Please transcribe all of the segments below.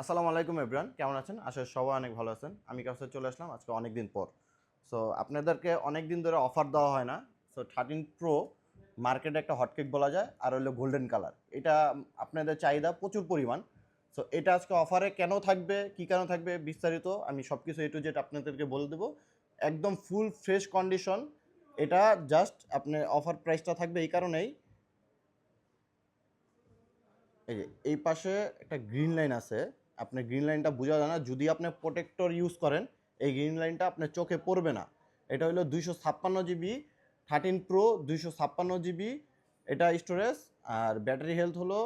আসসালামু আলাইকুম এভরিওয়ান, কেমন আছেন? আশা করি সবাই অনেক ভালো আছেন। আমি কাছে চলে আসলাম আজকে অনেক দিন পর। সো আপনাদেরকে অনেক দিন ধরে অফার দেওয়া হয় না। সো 13 প্রো মার্কেটে একটা হটকেক বলা যায়, আর হলো গোল্ডেন কালার। এটা আপনাদের চাহিদা প্রচুর পরিমাণ। সো এটা আজকে অফারে কেন থাকবে, কী কেন থাকবে, বিস্তারিত আমি সব কিছু এ টু জেড আপনাদেরকে বলে দেবো। একদম ফুল ফ্রেশ কন্ডিশন। এটা জাস্ট আপনার অফার প্রাইসটা থাকবে এই কারণেই, এই যে এই পাশে একটা গ্রিন লাইন আছে। আপনার গ্রিন লাইনটা বোঝা যায় না, যদি আপনি প্রোটেক্টর ইউজ করেন এই গ্রিন লাইনটা আপনার চোখে পড়বে না। এটা হলো 256 জিবি 13 প্রো, 256 জিবি এটা স্টোরেজ। আর ব্যাটারি হেলথ হলো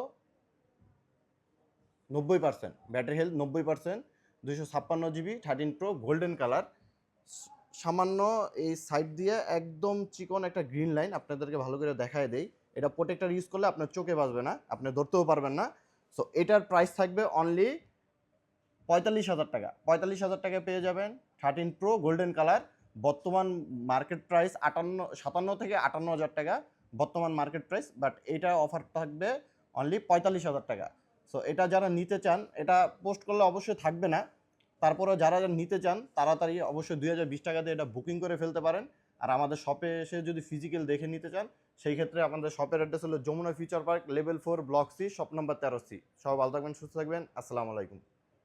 90%, battery health 90%। 256 GB 13 pro golden colour. সামান্য এই সাইড দিয়ে একদম চিকন একটা গ্রিন লাইন আপনাদেরকে ভালো করে দেখায় দেই। এটা প্রোটেক্টর ইউজ করলে আপনার চোখে বাজবে না, আপনি ধরতেও পারবেন না। সো এটার প্রাইস থাকবে অনলি 45,000 টাকা। 45,000 টাকায় পেয়ে যাবেন 13 প্রো গোল্ডেন কালার। বর্তমান মার্কেট প্রাইস 57 থেকে 58 হাজার টাকা বর্তমান মার্কেট প্রাইস, বাট এটা অফার থাকবে অনলি 45,000 টাকা। সো এটা যারা নিতে চান, এটা পোস্ট করলে অবশ্যই থাকবে না, তারপরেও যারা নিতে চান তাড়াতাড়ি অবশ্যই 2020 টাকা দিয়ে এটা বুকিং করে ফেলতে পারেন। আর আমাদের শপে এসে যদি ফিজিক্যাল দেখে নিতে চান, সেই ক্ষেত্রে আমাদের শপের অ্যাড্রেস হলো Jamuna future park, level 4, block C, shop number 13C। সবাই ভালো থাকবেন, সুস্থ থাকবেন। আসসালামু আলাইকুম।